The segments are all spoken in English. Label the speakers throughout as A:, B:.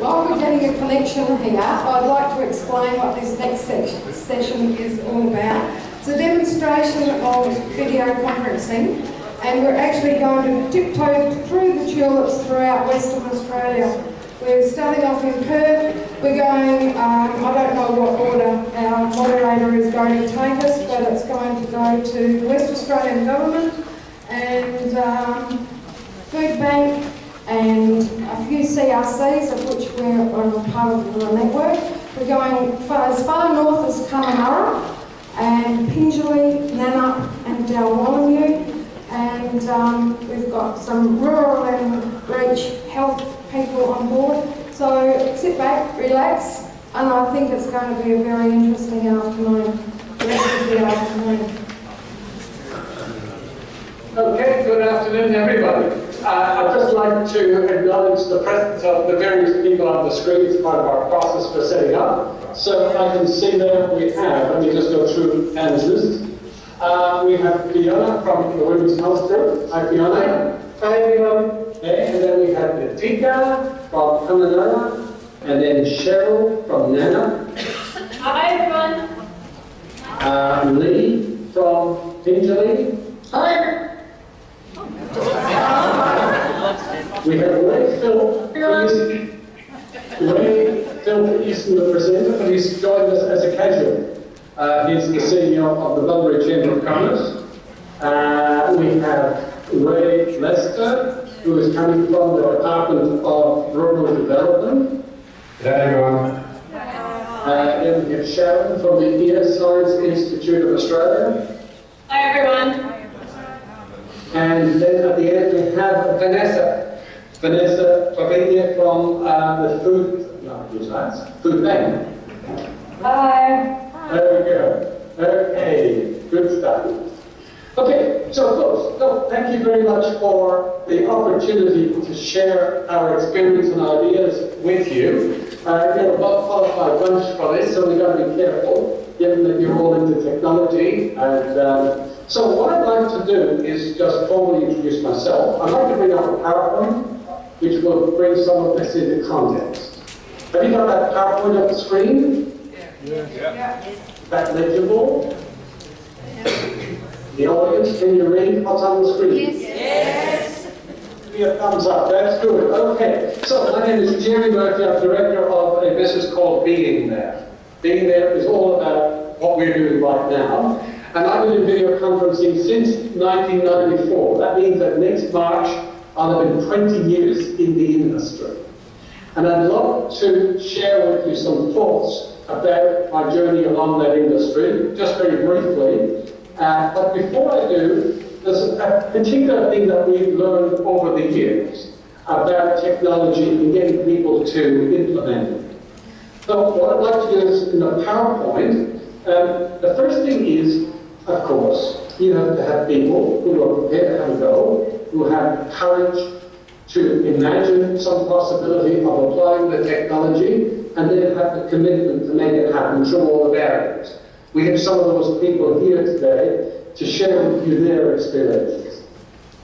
A: While we're getting a connection here, I'd like to explain what this next session is all about. It's a demonstration of video conferencing, and we're actually going to tiptoe through the tulips throughout Western Australia. We're starting off in Perth. We're going, I don't know what order our moderator is going to take us, but it's going to go to the West Australian Government and Food Bank and a few CRCs, of which we're part of the network. We're going as far north as Kununurra and Pingelly, Nannup and Dalwallinu, and we've got some rural and reach health people on board. So sit back, relax, and I think it's going to be a very interesting afternoon, the rest of the afternoon.
B: Okay, good afternoon everybody. I'd just like to acknowledge the presence of the various people on the screen as part of our process for setting up. So I can see there we have, let me just go through Anne's list. We have Fiona from the Women's Health Group. Hi Fiona. Hi everyone. Okay, and then we have Natika from Kununurra, and then Cheryl from Nana.
C: Hi everyone.
B: Lee from Pingelly. Hi. We have Ray Phil Easton, the presenter, but he's joined us as a casual. He's the CEO of the Bunbury Chamber of Commerce. We have Ray Lester, who is coming from the Department of Rural Development.
D: Hello everyone.
B: Then we have Sharon from the Ear Science Institute of Australia.
C: Hi everyone.
B: And then at the end we have Vanessa Fabinha from the Food Bank.
C: Hi.
B: There we go. Okay, good stuff. Okay, so folks, thank you very much for the opportunity to share our experience and ideas with you. You're a well-qualified bunch for this, so we've got to be careful, given that you're all into technology. And so what I'd like to do is just formally introduce myself. I'd like to bring up a PowerPoint, which will bring some of this into context. Have you got that PowerPoint up the screen?
D: Yeah.
B: Is that legible? The audience, can you read what's on the screen?
C: Yes.
B: Give me a thumbs up, that's good. Okay, so my name is Gerry Murphy. I'm director of a business called Being There. Being There is all about what we're doing right now. And I've been in video conferencing since 1994. That means that next March I'll have been 20 years in the industry. And I'd love to share with you some thoughts about my journey along that industry, just very briefly. But before I do, there's a particular thing that we've learned over the years about technology and getting people to implement it. So what I'd like to do is, in the PowerPoint, the first thing is, of course, you have to have people who are prepared to have a go, who have courage to imagine some possibility of applying the technology, and then have the commitment to make it happen through all the barriers. We have some of those people here today to share with you their experiences.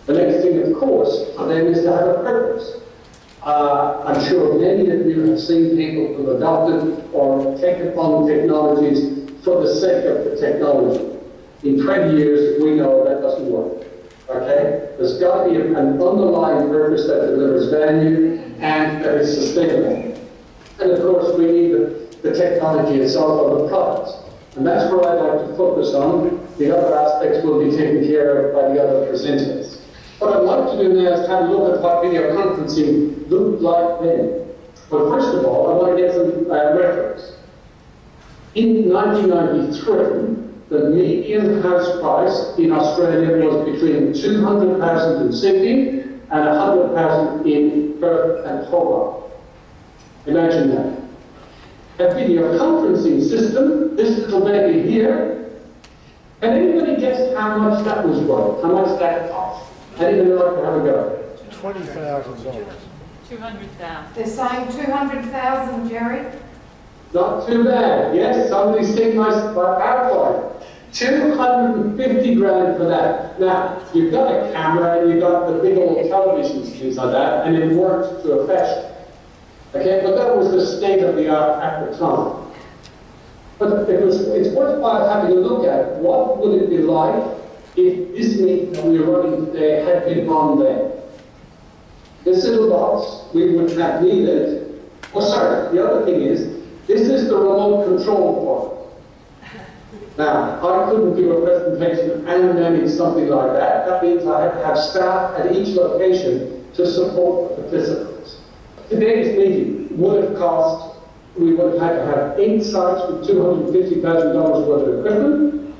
B: The next thing, of course, for them is to have a purpose. I'm sure many of you have seen people who have adopted or taken upon technologies for the sake of the technology. In 20 years, we know that doesn't work. Okay? There's got to be an underlying purpose that delivers value and that is sustainable. And of course, we need the technology itself or the products. And that's where I'd like to focus on. The other aspects will be taken care of by the other presenters. What I'd like to do now is have a look at what video conferencing looked like then. But first of all, I want to get some reference. In 1993, the median house price in Australia was between $200,000 in Sydney and $100,000 in Perth and Hobart. Imagine that. A video conferencing system, this little baby here, can anybody guess how much that was worth? How much that cost? Anybody like to have a go?
D: $20,000.
C: 200,000.
A: They're saying 200,000, Gerry.
B: Not too bad. Yes, somebody's seen my PowerPoint. 250 grand for that. Now, you've got a camera and you've got the big old televisions, things like that, and it works to a fashion. Okay, but that was the state of the art at the time. But it's worthwhile having a look at what would it be like if this meeting that we're running today had been run then. This little box we would have needed, the other thing is, this is the remote control for it. Now, I couldn't do a presentation and manage something like that. That means I had to have staff at each location to support the participants. Today's meeting would have cost, we would have had to have 8 sites with $250,000 worth of equipment,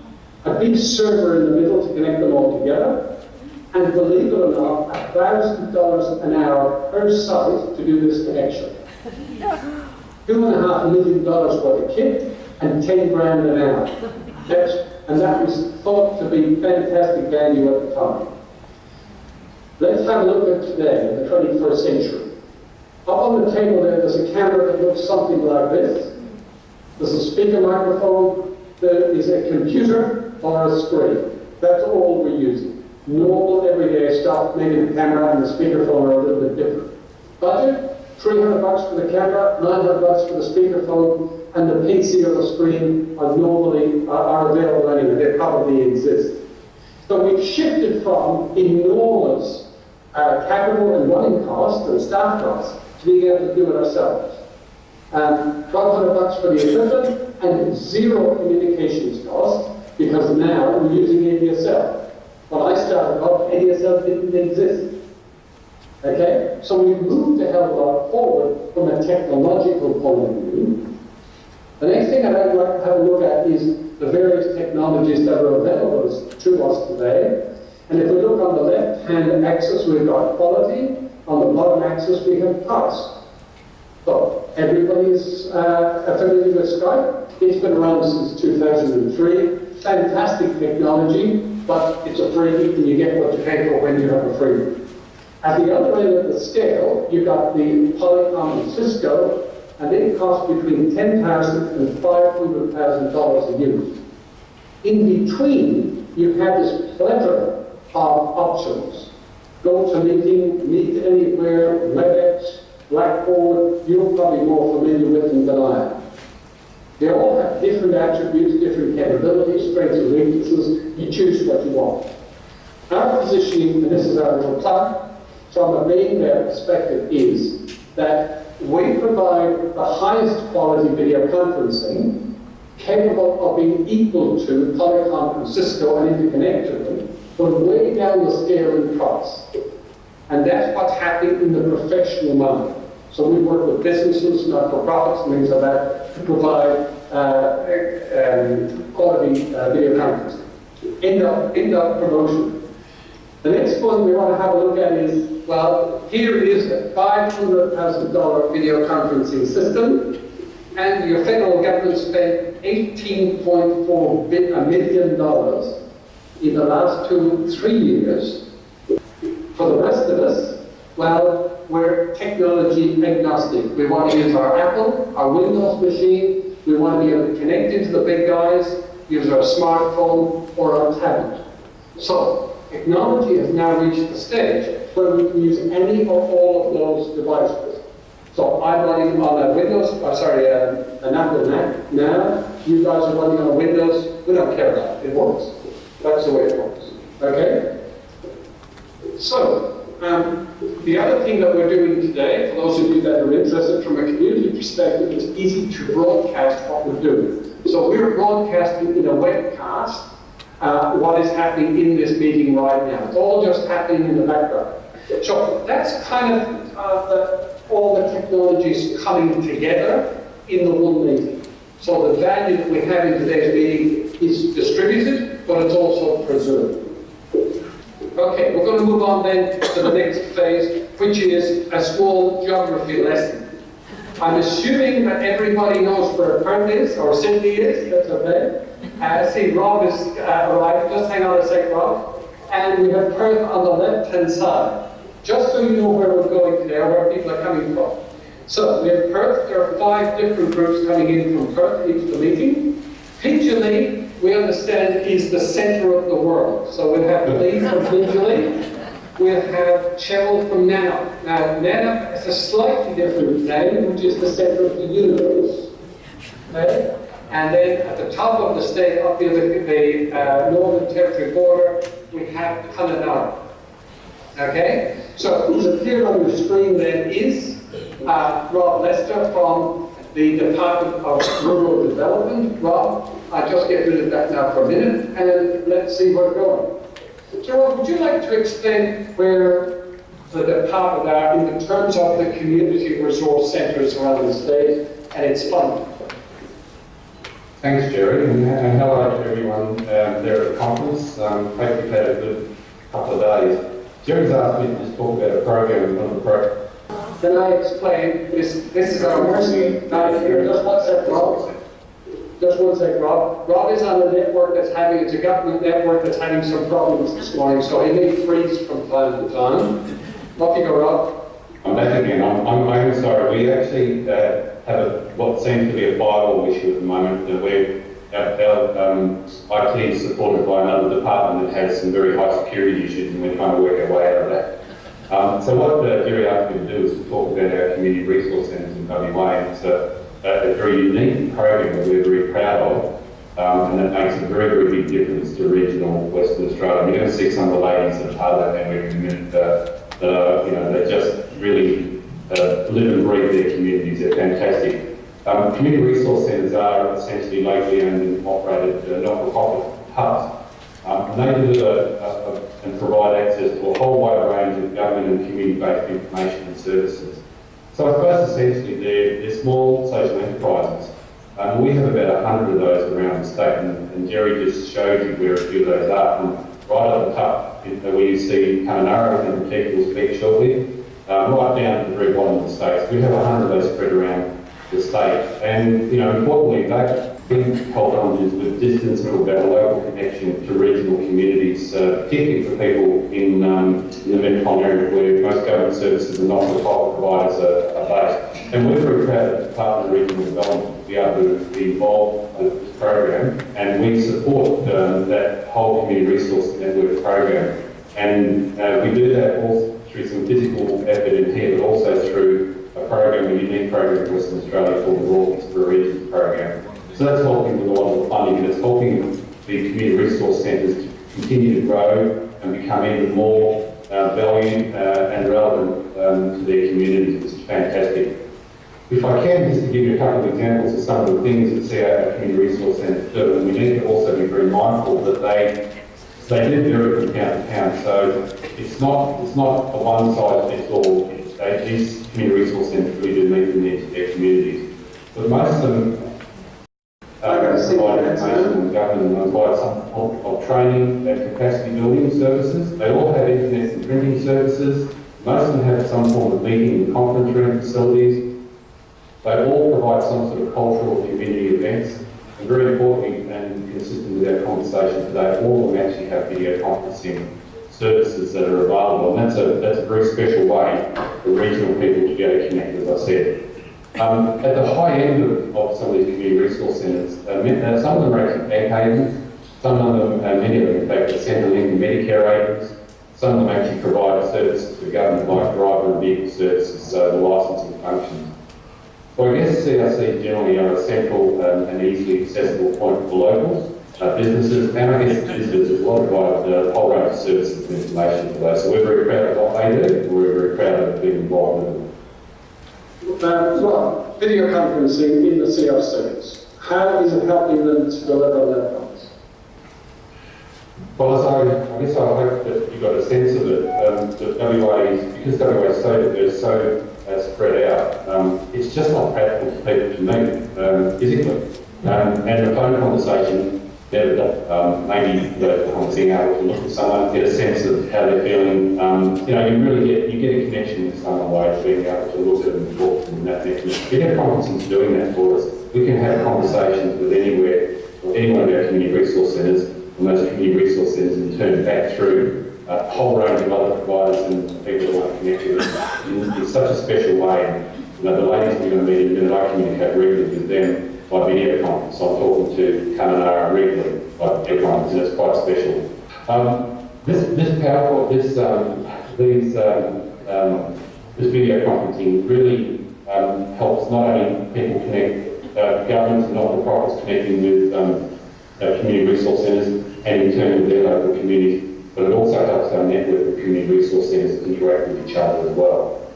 B: a big server in the middle to connect them all together, and believe it or not, $1,000 an hour per site to do this connection. $2.5 million worth of kit and 10 grand an hour. And that was thought to be fantastic value at the time. Let's have a look at today, in the 21st century. Up on the table there's a camera that looks something like this. There's a speaker microphone, there is a computer or a screen. That's all we're using. Normal, everyday stuff, maybe the camera and the speakerphone are a little bit different. Budget, $300 for the camera, $900 for the speakerphone, and the PC or the screen are normally are available anyway. They probably exist. So we've shifted from enormous capital and running costs and staff costs to being able to do it ourselves. $1,200 for the equipment and zero communications cost because now we're using ADSL. When I started off, ADSL didn't exist. Okay? So we've moved a hell of a lot forward from a technological point of view. The next thing I'd like to have a look at is the various technologies that are available to us today. And if we look on the left-hand axis, we've got quality. On the bottom axis, we have price. So everybody's familiar with Skype. It's been around since 2003. Fantastic technology, but it's a freebie and you get what you pay for when you have a freebie. At the other end of the scale, you've got the Polycom and Cisco, and they cost between $10,000 and $500,000 a unit. In between, you have this plethora of options. Go to meeting, meet anywhere, WebEx, Blackboard, you're probably more familiar with them than I am. They all have different attributes, different capabilities, strengths and weaknesses. You choose what you want. Our positioning, and this is our little plug, from a main perspective is that we provide the highest quality video conferencing capable of being equal to Polycom and Cisco and interconnect to them, but way down the scale in price. And that's what's happening in the professional market. So we work with businesses, not-for-profits, and things like that, to provide quality video conferencing. End of promotion. The next one we want to have a look at is, well, here is a $500,000 video conferencing system, and your federal government spent $18.4 million in the last 2-3 years. For the rest of us, well, we're technology agnostic. We want to use our Apple, our Windows machine. We want to be able to connect into the big guys, use our smartphone or our tablet. So, technology has now reached the stage where we can use any or all of those devices. So I'm running on a Windows, an Apple Mac now. You guys are running on a Windows. We don't care about it. It works. That's the way it works. Okay? So, the other thing that we're doing today, for those of you that are interested from a community perspective, it's easy to broadcast what we're doing. So we're broadcasting in a webcast what is happening in this meeting right now. It's all just happening in the background. So that's kind of all the technologies coming together in the one meeting. So the value that we have in today's meeting is distributed, but it's also preserved. Okay, we're going to move on then to the next phase, which is a small geography lesson. I'm assuming that everybody knows where Perth is, or Sydney is, that's okay. I see Rob is arrived, just hang on a sec, Rob. And we have Perth on the left-hand side, just so you know where we're going today, or where people are coming from. So, we have Perth, there are 5 different groups coming in from Perth into the meeting. Fidjali, we understand, is the center of the world. So we'll have Lee from Fidjali, we'll have Cheryl from NANOP. Now, NANOP is a slightly different name, which is the centre of the universe. Okay? And then at the top of the state, up near the Northern Territory border, we have Kununurra. Okay? So who's appeared on the screen then is Rob Lester from the Department of Rural Development. Rob, I'll just get rid of that now for a minute, and let's see where we're going. So Rob, would you like to explain where the department are in terms of the community resource centres around the state and its funding?
D: Thanks, Gerry, and hello to everyone there at the conference. Hope you've had a good couple of days. Gerry's asked me to just talk about a program, one of the programs.
B: Can I explain? This is our mercy. Now, here, just one sec, Rob. Just one sec, Rob. Rob is on a network that's having, it's a government network that's having some problems this morning, so he may freeze from time to time. Off you go, Rob.
D: I'm back again. I'm sorry. We actually have what seems to be a firewall issue at the moment. Where our IT is supported by another department that has some very high security issues, and we're trying to work our way out of that. So what Gerry asked me to do is to talk about our community resource centres in WA. It's a very unique program that we're very proud of, and that makes a very, very big difference to regional Western Australia. You're going to see some of the ladies that are part of that network in a minute that are, they just really live and breathe their communities. They're fantastic. Community resource centres are essentially locally owned and operated not-for-profit hubs. They deliver and provide access to a whole wide range of government and community-based information and services. So I suppose essentially they're small social enterprises. We have about 100 of those around the state, and Gerry just showed you where a few of those are. From right at the top, where you see Kununurra, and Keith will speak shortly, right down to the very bottom of the state. So we have 100 of those spread around the state, and importantly, they bring challenges with distance to about a local connection to regional communities, particularly for people in the metropolitan area where most government services and not-for-profit providers are based. And we're very proud of the Department of Regional Development to be able to be involved with this program, and we support that whole community resource network program. And we do that all through some physical effort in here, but also through a program, a unique program in Western Australia called the Rural Regions Program. So that's helping with a lot of the funding, and it's helping the community resource centres to continue to grow and become even more valued and relevant to their communities, which is fantastic. If I can, just to give you a couple of examples of some of the things that our community resource centres do, and we need to also be very mindful that they do vary from town to town. So it's not a one-size-fits-all. These community resource centres really do meet the needs of their communities. But most of them provide information and government and provide some of training and capacity building services. They all have internet and printing services. Most of them have some form of meeting and conference room facilities. They all provide some sort of cultural community events. And very importantly, and consistent with our conversation today, all of them actually have video conferencing services that are available, and that's a very special way for regional people to be able to connect, as I said. At the high end of some of these community resource centres, some of them are actually bank agents, some of them, many of them in fact, are Centrelink and Medicare agents. Some of them actually provide services to government like driver and vehicle services, so the licensing functions. So I guess CRC generally are a central and easily accessible point for locals, businesses, and I guess visitors as well, provide a whole range of services and information for those. So we're very proud of what they do, and we're very proud of being involved with them.
B: Well, video conferencing in the CRCs, how is it helping them to deliver on their promise?
D: Well, I guess I hope that you got a sense of it, that WA is, because WA is so diverse, so spread out, it's just not practical for people to meet physically. And a phone conversation better than maybe being able to look at someone, get a sense of how they're feeling. You really get a connection with someone by being able to look at them and talk to them in that connection. Video conferencing is doing that for us. We can have conversations with any one of our community resource centres, and those community resource centres in turn back through a whole range of other providers and people that want to connect with us in such a special way. The ladies we're going to meet in a minute, I communicate regularly with them by video conference. So I'm talking to Kununurra regularly by video conference, and it's quite special. This this video conferencing really helps not only people connect, governments and not-for-profits connecting with community resource centres and in turn with their local communities, but it also helps our network of community resource centres interact with each other as well.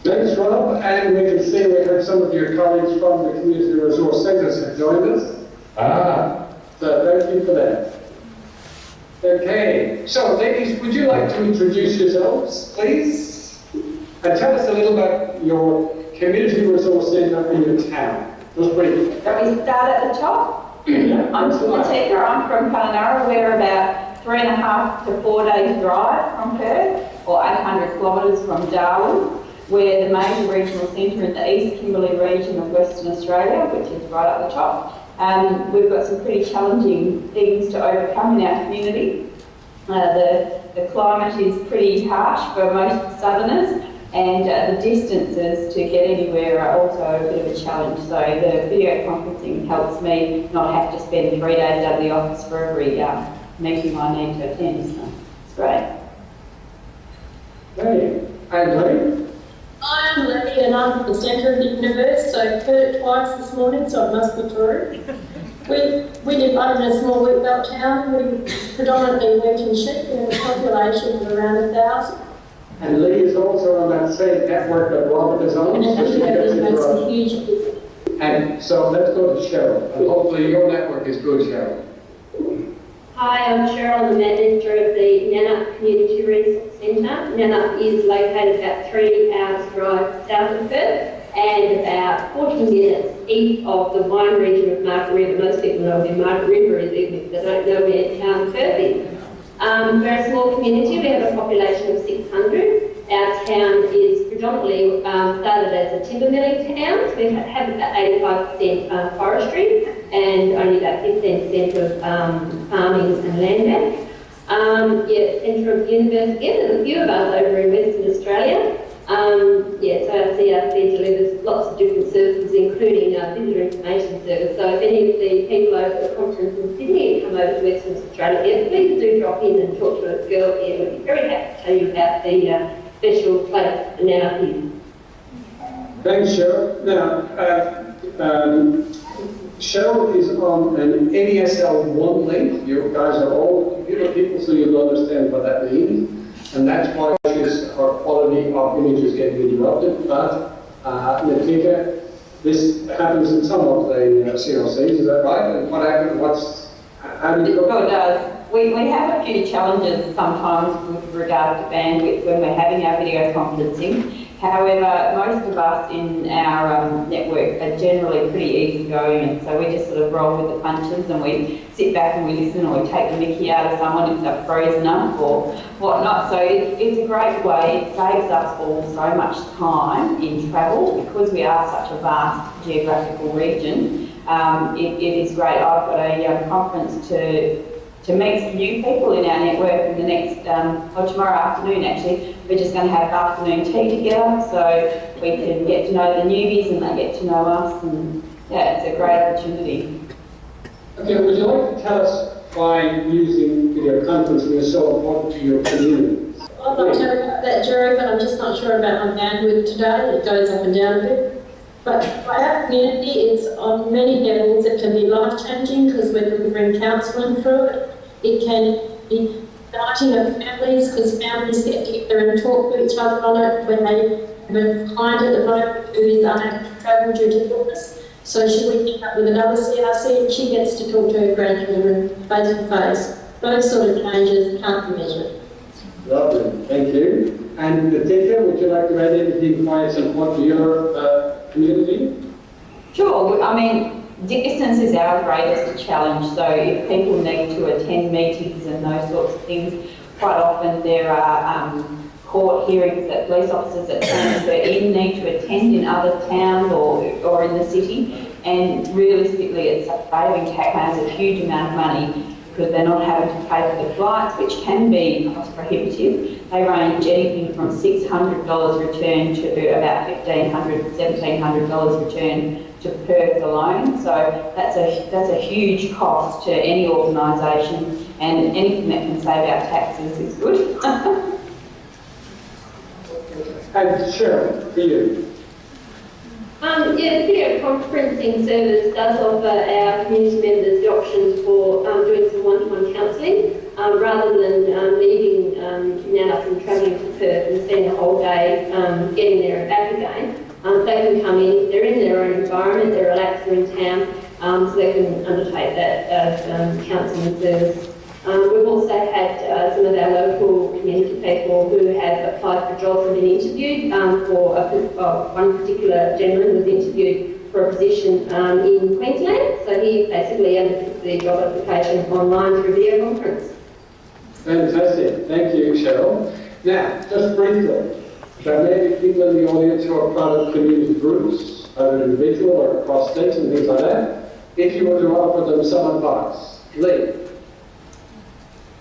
B: Thanks, Rob. And we can see we have some of your colleagues from the community resource centres have joined us. So thank you for that. Okay, so ladies, would you like to introduce yourselves, please? And tell us a little about your community resource centre in your town. Just briefly.
E: Shall we start at the top? I'm Tika, I'm from Kununurra. We're about 3.5 to 4 days drive from Perth, or 800 kilometres from Darwin. We're the major regional centre in the East Kimberley region of Western Australia, which is right up the top. We've got some pretty challenging things to overcome in our community. The climate is pretty harsh for most southerners, and the distances to get anywhere are also a bit of a challenge. So the video conferencing helps me not have to spend 3 days out of the office for every meeting I need to attend. So it's great.
B: Hey, and Lee?
F: I'm Lily and I'm from the centre of the universe, so I've heard it twice this morning, so it must be true. We live in a small wheat belt town. We predominantly wheat and sheep. We have a population of around 1,000.
B: And Lee is also on that same network that Robert is on.
F: And
B: so she
F: that
B: gets it
F: makes
B: right.
F: a huge difference.
B: And so let's go to Cheryl. And hopefully your network is good, Cheryl.
G: Hi, I'm Cheryl, the manager of the Nannup Community Resource Centre. Nannup is located about 3 hours drive south of Perth and about 40 minutes east of the wine region of Margaret River. Most people know where Margaret River is, even if they don't know where Perth is. We're a small community. We have a population of 600. Our town is predominantly started as a timber milling town. So we have about 85% forestry and only about 15% of farming and land bank. Centre of the universe again. There's a few of us over in Western Australia. So our CRC delivers lots of different services, including visitor information service. So if any of the people over at the conference in Sydney come over to Western Australia, please do drop in and talk to a girl here. We'd be very happy to tell you about the special place and now here.
B: Thanks, Cheryl. Now, Cheryl is on an NESL 1 link. You guys are all computer people, so you'll understand what that means. And that's why her quality of image is getting interrupted. But, Natika, this happens in some of the CLCs, is that right? And what happens? How do you
E: It does. We have a few challenges sometimes with regard to bandwidth when we're having our video conferencing. However, most of us in our network are generally pretty easygoing, and so we just sort of roll with the punches and we sit back and we listen, or we take the mickey out of someone if they're frozen up or whatnot. So it's a great way. It saves us all so much time in travel because we are such a vast geographical region. It is great. I've got a conference to meet some new people in our network in the next, tomorrow afternoon actually. We're just going to have afternoon tea together so we can get to know the newbies and they get to know us, and yeah, it's a great opportunity.
B: Okay, would you like to tell us why using video conferencing is so important to your community?
F: I'd like to tell you about that, Gerry, but I'm just not sure about my bandwidth today. It goes up and down a bit. But for our community, it's on many levels. It can be life-changing because we're delivering counselling through it. It can be uniting of families because families get together and talk to each other on it when they have a client at the moment who is unable to travel due to illness. So should we pick up with another CRC and she gets to talk to her grandchildren face to face. Those sort of changes can't be measured.
B: Lovely, thank you. And Natika, would you like to add anything why it's important to your community?
E: Sure. I mean, distance is our greatest challenge. So if people need to attend meetings and those sorts of things, quite often there are court hearings that police officers that transfer in need to attend in other towns or in the city. And realistically, it's saving taxpayers a huge amount of money because they're not having to pay for the flights, which can be cost prohibitive. They range anything from $600 return to about $1,500, $1,700 return to Perth alone. So that's a huge cost to any organisation, and anything that can save our taxes is good.
B: And Cheryl, for you.
G: Yeah, the video conferencing service does offer our community members the options for doing some one-to-one counselling rather than leaving Nannup and travelling to Perth and spending a whole day getting there and back again. They can come in, they're in their own environment, they're relaxed, they're in town, so they can undertake that counselling service. We've also had some of our local community people who have applied for jobs and been interviewed one particular gentleman was interviewed for a position in Queensland, so he basically undertook the job application online through video conference.
B: Fantastic. Thank you, Cheryl. Now, just briefly, there may be people in the audience who are part of community groups, either individual or across states and things like that. If you were to offer them some advice, Lee.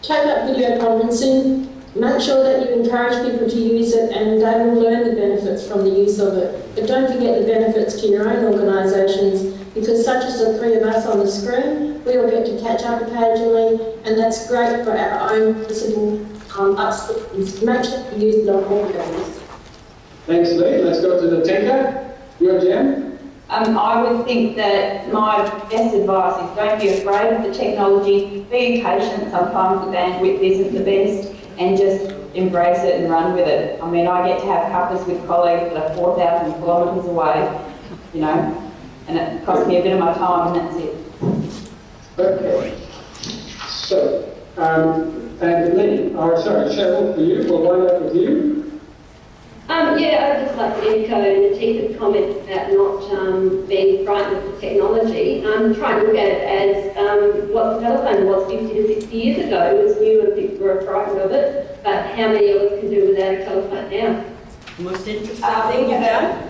F: Take up video conferencing, make sure that you encourage people to use it and they will learn the benefits from the use of it. But don't forget the benefits to your own organisations, because such as the three of us on the screen, we all get to catch up occasionally, and that's great for our own listening upskills. Make sure you use it on all levels.
B: Thanks, Lee. Let's go to the Tinker. Your Jen?
E: I would think that my best advice is don't be afraid of the technology, be patient, sometimes the bandwidth isn't the best, and just embrace it and run with it. I mean, I get to have cuppas with colleagues that are 4,000 kilometres away, you know, and it costs me a bit of my time and that's it.
B: Okay. So, and Lee, Cheryl, for you, we'll wind up with you.
G: Yeah, I'd just like to echo Natika's comments about not being frightened of the technology. Try and look at it as what the telephone was 50 to 60 years ago. It was new and people were frightened of it, but how many of us can do without a telephone now?
C: Most interesting
E: thing about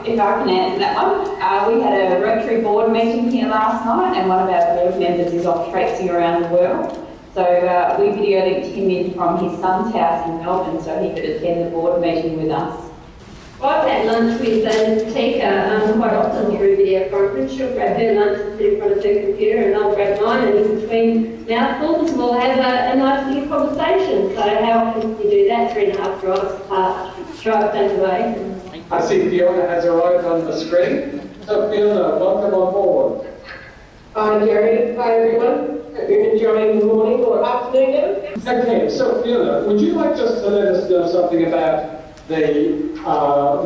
E: if I can answer that one, we had a Rotary board meeting here last night, and one of our board members is off traipsing around the world. So we video linked him in from his son's house in Melbourne so he could attend the board meeting with us.
G: I've had lunch with Natika quite often through video conference. She'll grab her lunch and sit in front of her computer and I'll grab mine, and in between mouthfuls we'll have a nice little conversation. So how often can you do that? 3.5 drive down the way.
B: I see Fiona has arrived on the screen. So Fiona, welcome on board.
H: Hi Gerry, hi everyone. Hope you're enjoying the morning or afternoon now.
B: Okay, so Fiona, would you like just to let us know something about the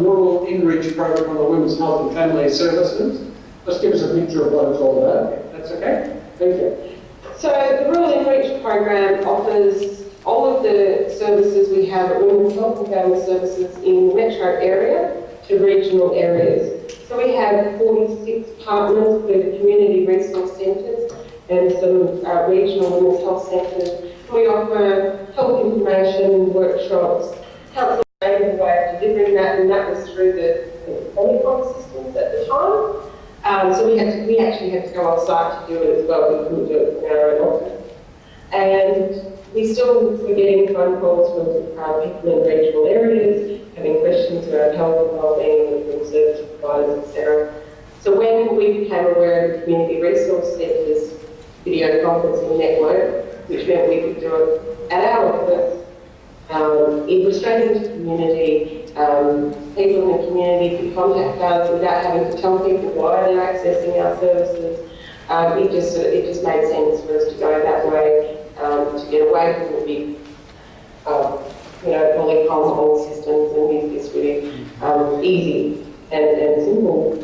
B: Rural Enrich program on the Women's Health and Family Services? Just give us a picture of what it's all about. That's okay? Thank you.
H: So the Rural Enrich program offers all of the services we have at Women's Health and Family Services in the metro area to regional areas. So we have 46 partners with community resource centres and some regional women's health centres. We offer health information workshops, council a way of delivering that, and that was through the telecom systems at the time. So we actually had to go off site to do it as well. We couldn't do it in our own office. And we're getting phone calls from people in regional areas having questions around health and wellbeing and service providers, etc. So when we became aware of the Community Resource Centre's video conferencing network, which meant we could do it at our office, it was straight into the community. People in the community could contact us without having to tell people why they're accessing our services. It just made sense for us to go that way, to get away from the big, fully comparable systems and use this really easy and simple,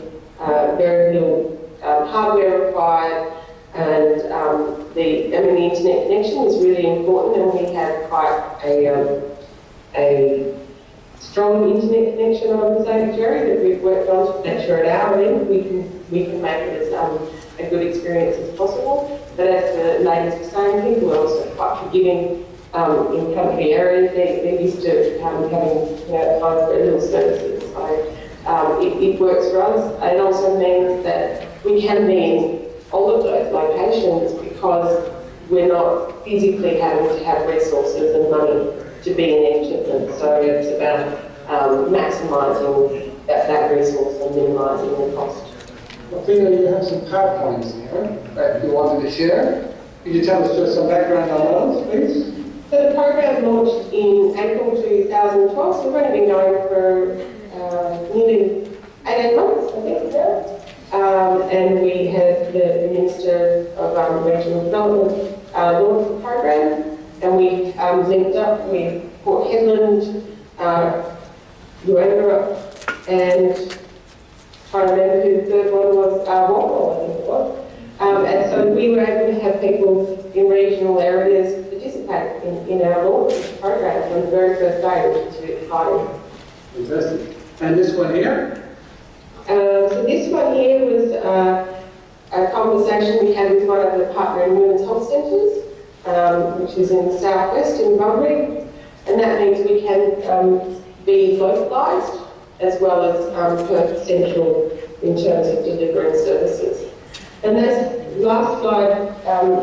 H: very little hardware required. And the internet connection is really important, and we have quite a strong internet connection, I would say, Gerry, that we've worked on to make sure at our end we can make it as a good experience as possible. But as the ladies were saying, people are also quite forgiving in country areas. They're used to having time for little services. So it works for us. And it also means that we can be in all of those locations because we're not physically having to have resources and money to be in each of them. So it's about maximising that resource and minimising the cost.
B: Well, Fiona, you have some PowerPoints here that you wanted to share. Could you tell us just some background on those, please?
H: So the program launched in April 2012, so we've only been going for nearly 18 months, I think now. And we had the Minister of Regional Development launch the program, and we linked up with Port Hedland, Uanga, and trying to remember who the third one was, Walpole, I think it was. And so we were able to have people in regional areas participate in our launch program on the very first day, which is really exciting.
B: Fantastic. And this one here?
H: So this one here was a conversation we had with one of the partner in women's health centres, which is in the southwest in Bunbury, and that means we can be localised as well as per central in terms of delivering services. And this last slide,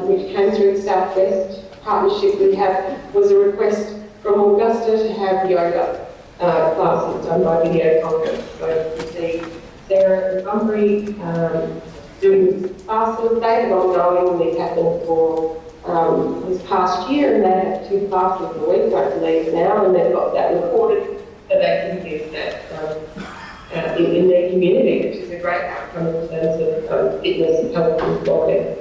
H: which came through the southwest partnership we have, was a request from Augusta to have yoga classes done by video conference. So you see Sarah and Bunbury doing classes. They have ongoing, they've happened for this past year, and they have 2 classes a week, I believe now, and they've got that recorded so they can use that in their community, which is a great outcome in terms of fitness, health and wellbeing.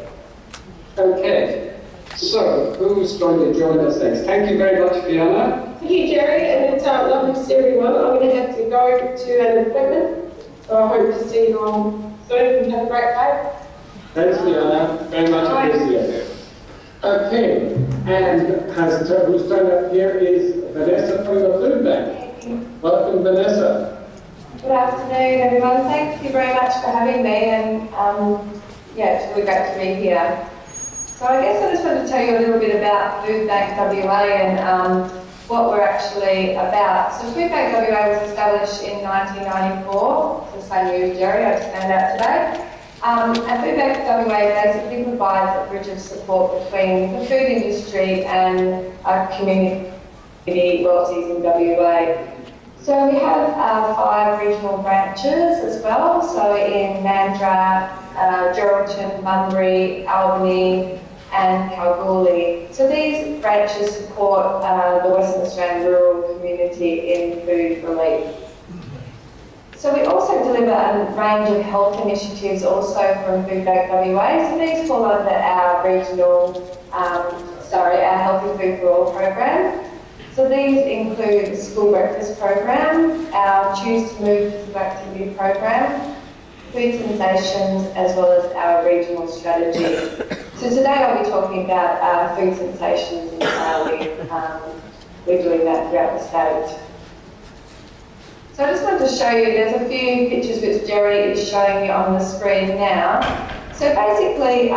B: Okay. So, who's going to join us next? Thank you very much, Fiona.
H: Thank you, Gerry, and it's lovely to see everyone. I'm going to have to go to an appointment, so I hope to see you all soon and have a great day.
B: Thanks, Fiona. Very much appreciated. Okay, and who's turned up here is Vanessa from the Food Bank. Welcome, Vanessa.
I: Good afternoon, everyone. Thank you very much for having me, and yeah, it's really great to be here. So I guess I just wanted to tell you a little bit about Food Bank WA and what we're actually about. So Food Bank WA was established in 1994, the same year as Gerry, I just found out today. And Food Bank WA basically provides a bridge of support between the food industry and community royalties in WA. So we have 5 regional branches as well, so in Mandurah, Geraldton, Bunbury, Albany and Kalgoorlie. So these branches support the Western Australian rural community in food relief. So we also deliver a range of health initiatives also from Food Bank WA. So these fall under our regional, our Healthy Food for All program. So these include the school breakfast program, our Choose to Move physical activity program, food sensations, as well as our regional strategy. So today I'll be talking about food sensations and how we're doing that throughout the state. So I just wanted to show you, there's a few pictures which Gerry is showing you on the screen now. So basically,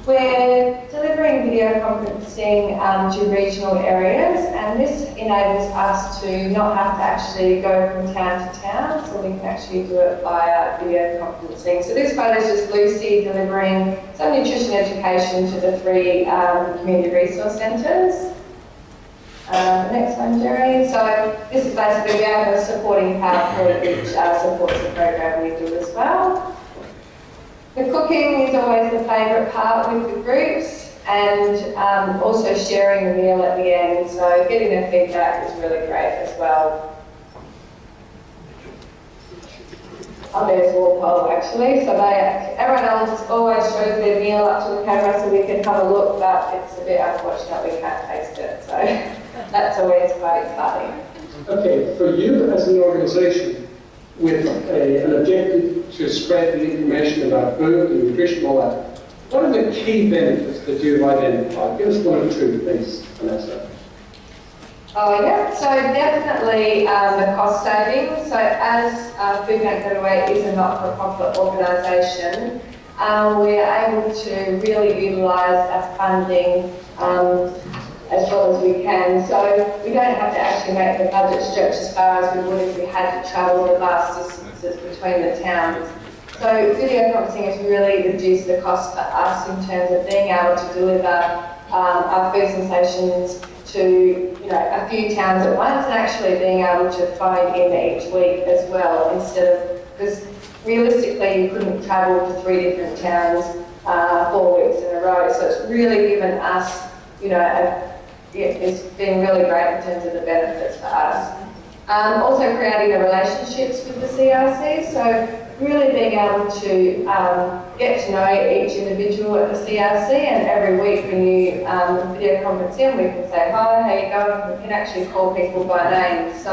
I: we're delivering video conferencing to regional areas, and this enables us to not have to actually go from town to town, so we can actually do it via video conferencing. So this photo is just Lucy delivering some nutrition education to the 3 community resource centres. Next one, Gerry. So this is basically, we have a supporting PowerPoint which supports the program we do as well. The cooking is always the favourite part with the groups, and also sharing the meal at the end, so getting their feedback is really great as well. Oh, there's Walpole actually, so everyone else always shows their meal up to the camera so we can have a look, but it's a bit unfortunate we can't taste it, so that's always quite exciting.
B: Okay, for you as an organisation, with an objective to spread the information about food and nutrition, all that, what are the key benefits that you've identified? Give us 1 or 2, please, Vanessa.
I: Oh yeah, so definitely the cost savings. So as Food Bank WA is a not-for-profit organisation, we are able to really utilise our funding as well as we can. So we don't have to actually make the budget stretch as far as we would if we had to travel the vast distances between the towns. So video conferencing has really reduced the cost for us in terms of being able to deliver our food sensations to a few towns at once, and actually being able to phone in each week as well, instead of, because realistically you couldn't travel to 3 different towns 4 weeks in a row. So it's really given us it's been really great in terms of the benefits for us. Also creating the relationships with the CRC, so really being able to get to know each individual at the CRC, and every week when you video conference in, we can say, hi, how you going? We can actually call people by name. So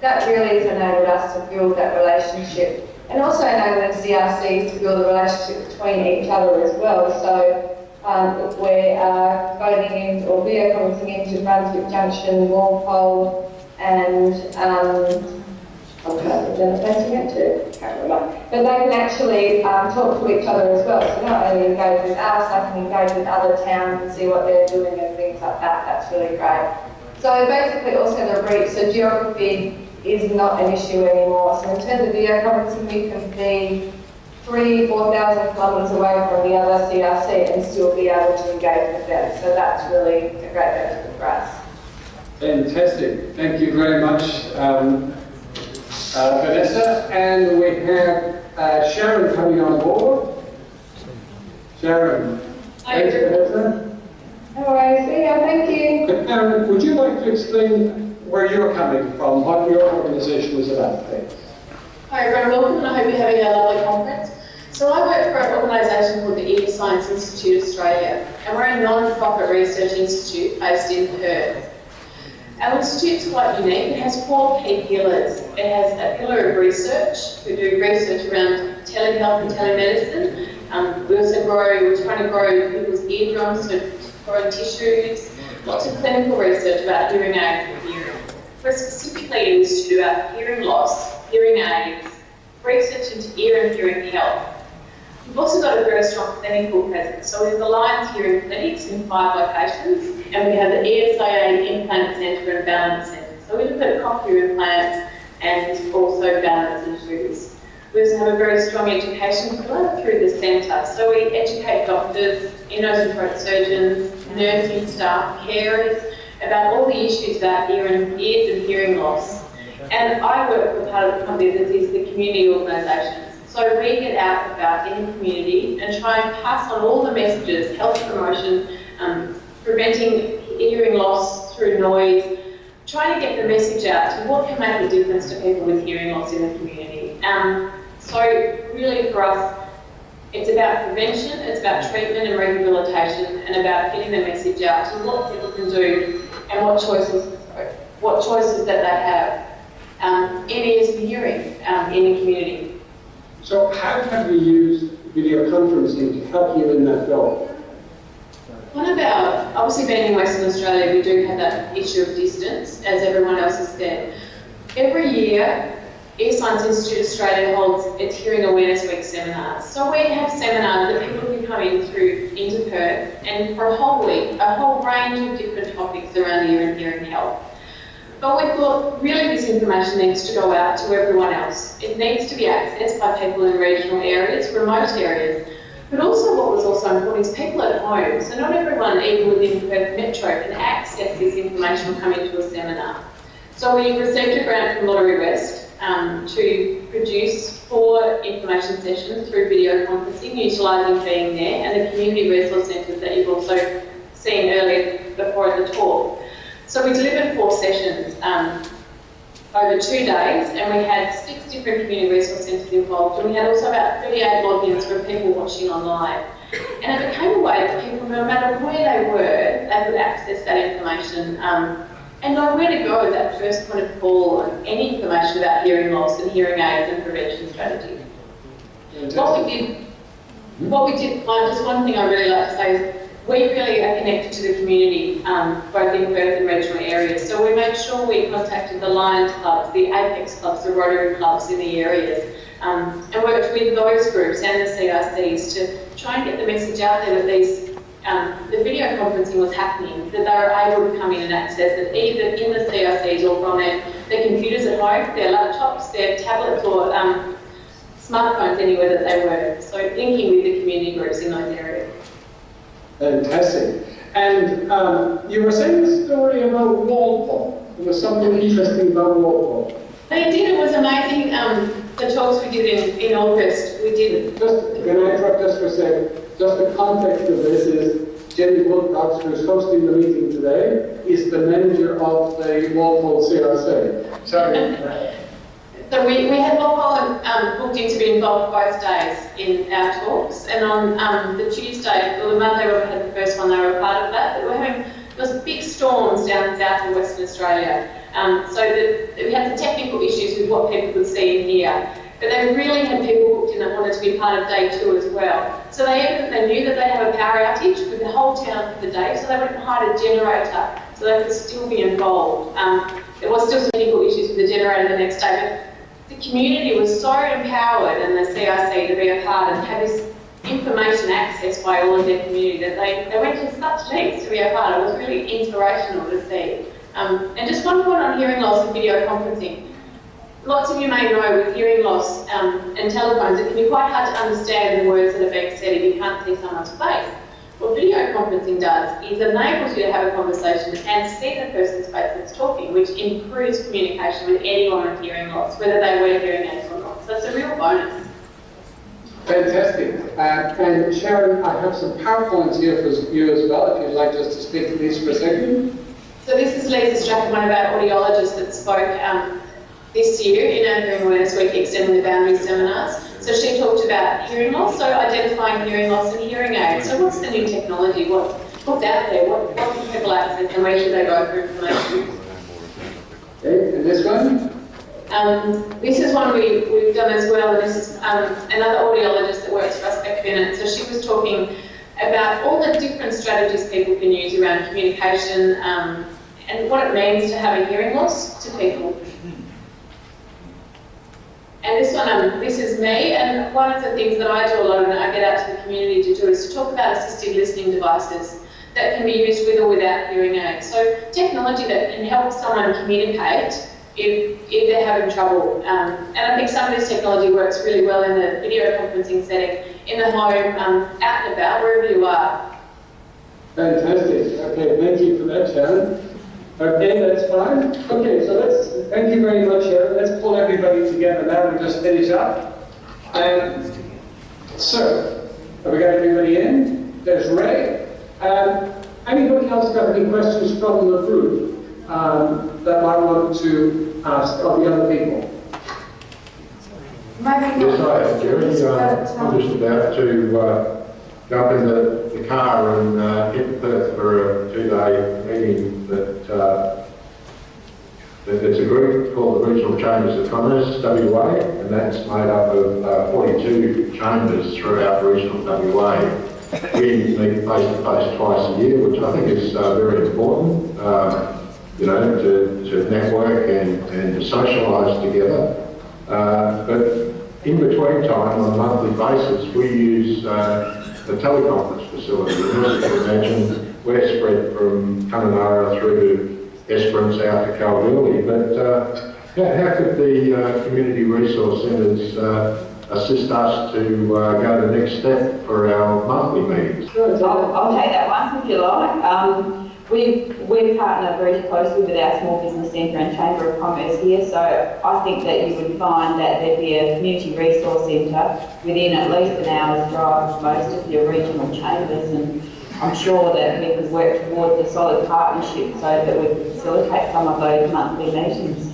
I: that really has enabled us to build that relationship, and also enabling CRCs to build a relationship between each other as well. So if we're phoning in or video conferencing into Brunswick Junction, Walpole, and I'm trying to think of the place we went to, can't remember. But they can actually talk to each other as well. So not only engage with us, they can engage with other towns and see what they're doing and things like that. That's really great. So basically also the reach, so geography is not an issue anymore. So in terms of video conferencing, we can be 3,000-4,000 kilometres away from the other CRC and still be able to engage with them. So that's really a great benefit for us.
B: Fantastic. Thank you very much, Vanessa. And we have Sharon coming on board. Sharon.
C: Hi,
B: Thanks, Vanessa.
I: No worries. Yeah, thank you.
B: Sharon, would you like to explain where you're coming from, what your organisation is about, please?
J: Hi everyone, welcome, and I hope you're having a lovely conference. So I work for an organisation called the Ear Science Institute Australia, and we're a non-profit research institute based in Perth. Our institute's quite unique. It has 4 key pillars. It has a pillar of research. We do research around telehealth and telemedicine. We're trying to grow people's eardrums, so growing tissues. Lots of clinical research about hearing aids and hearing. We're specifically an institute about hearing loss, hearing aids, research into ear and hearing health. We've also got a very strong clinical presence. So we have Alliance Hearing Clinics in 5 locations, and we have the ESIA Implant Centre and Balance Centre. So we look at cochlear implants and also balance issues. We also have a very strong education pillar through the centre. So we educate doctors, nose and throat surgeons, nursing staff, carers about all the issues about ears and hearing loss. And I work for part of the company that is the community organisations. So we get out about in the community and try and pass on all the messages, health promotion, preventing hearing loss through noise, trying to get the message out to what can make a difference to people with hearing loss in the community. So really for us, it's about prevention, it's about treatment and rehabilitation, and about getting the message out to what people can do and what choices that they have in ears and hearing in the community.
B: So how have you used video conferencing to help you in that goal?
J: One of our, obviously being in Western Australia, we do have that issue of distance, as everyone else has said. Every year, Ear Science Institute Australia holds its Hearing Awareness Week seminars. So we have seminars that people can come into Perth, and for a whole week, a whole range of different topics around ear and hearing health. But we thought really this information needs to go out to everyone else. It needs to be accessed by people in regional areas, remote areas. But also what was also important is people at home. So not everyone, even within Perth Metro, can access this information or come into a seminar. So we received a grant from Lottery West to produce 4 information sessions through video conferencing, utilising Being There, and the community resource centres that you've also seen earlier before at the talk. So we delivered 4 sessions over 2 days, and we had 6 different community resource centres involved, and we had also about 38 logins for people watching online. And it became a way that people, no matter where they were, they could access that information and know where to go, that first point of call on any information about hearing loss and hearing aids and prevention strategies. What we did, just one thing I really like to say is we really are connected to the community, both in Perth and regional areas. So we made sure we contacted the Lions clubs, the Apex clubs, the Rotary clubs in the areas, and worked with those groups and the CRCs to try and get the message out there that the video conferencing was happening, that they were able to come in and access it either in the CRCs or from their computers at home, their laptops, their tablets, or smartphones, anywhere that they were. So linking with the community groups in those areas.
B: Fantastic. And you were saying a story about Walpole. There was something interesting about Walpole.
J: They did. It was amazing. The talks we did in August, we did.
B: Can I interrupt just for a second? Just the context of this is Jenny Wilcox, who is hosting the meeting today, is the manager of the Walpole CRC. Sorry.
J: So we had Walpole booked in to be involved both days in our talks, and on the Tuesday, or the Monday when we had the first one, they were a part of that. But there was big storms down south of Western Australia, we had the technical issues with what people could see and hear. But they really had people booked in that wanted to be part of day 2 as well. So they knew that they'd have a power outage with the whole town for the day, so they went and hired a generator so they could still be involved. There was still some technical issues with the generator the next day, but the community was so empowered and the CIC to be a part and have this information accessed by all of their community that they went to such lengths to be a part. It was really inspirational to see. And just one point on hearing loss and video conferencing. Lots of you may know with hearing loss and telephones, it can be quite hard to understand the words that are being said if you can't see someone's face. What video conferencing does is enables you to have a conversation and see the person's face that's talking, which improves communication with anyone with hearing loss, whether they wear hearing aids or not. So it's a real bonus.
B: Fantastic. And Sharon, I have some PowerPoints here for you as well, if you'd like just to speak to these for a second.
J: So this is Lisa Strack, one of our audiologists that spoke this year in our Hearing Awareness Week Extending the Boundaries seminars. So she talked about hearing loss, so identifying hearing loss and hearing aids. So what's the new technology? What's out there? What can people access and where should they go for information?
B: Okay, and this one?
J: This is one we've done as well, and this is another audiologist that works for us, Beck Bennett. So she was talking about all the different strategies people can use around communication and what it means to have a hearing loss to people. And this one, this is me, and one of the things that I do a lot and I get out to the community to do is to talk about assistive listening devices that can be used with or without hearing aids. So technology that can help someone communicate if they're having trouble. And I think some of this technology works really well in the video conferencing setting, in the home, out and about, wherever you are.
B: Fantastic. Okay, thank you for that, Sharon. Okay, that's fine. Okay, so thank you very much, Sharon. Let's pull everybody together now and just finish up. So, have we got everybody in? There's Ray. Anybody else got any questions from the group that I want to ask of the other people?
A: Maybe
K: Yes, hi, Gerry. I'm just about to jump in the car and head to Perth for a 2-day meeting that there's a group called the Regional Chambers of Commerce, WA, and that's made up of 42 chambers throughout regional WA. We meet face-to-face twice a year, which I think is very important, you know, to network and to socialise together. But in between time, on a monthly basis, we use the teleconference facility. As you can imagine, we're spread from Kununurra through to Esperance out to Kalgoorlie, but how could the community resource centres assist us to go the next step for our monthly meetings?
E: I'll take that one if you like. We partner very closely with our Small Business Centre and Chamber of Commerce here, so I think that you would find that there'd be a community resource centre within at least an hour's drive of most of your regional chambers, and I'm sure that we could work towards a solid partnership so that we could facilitate some of those monthly meetings.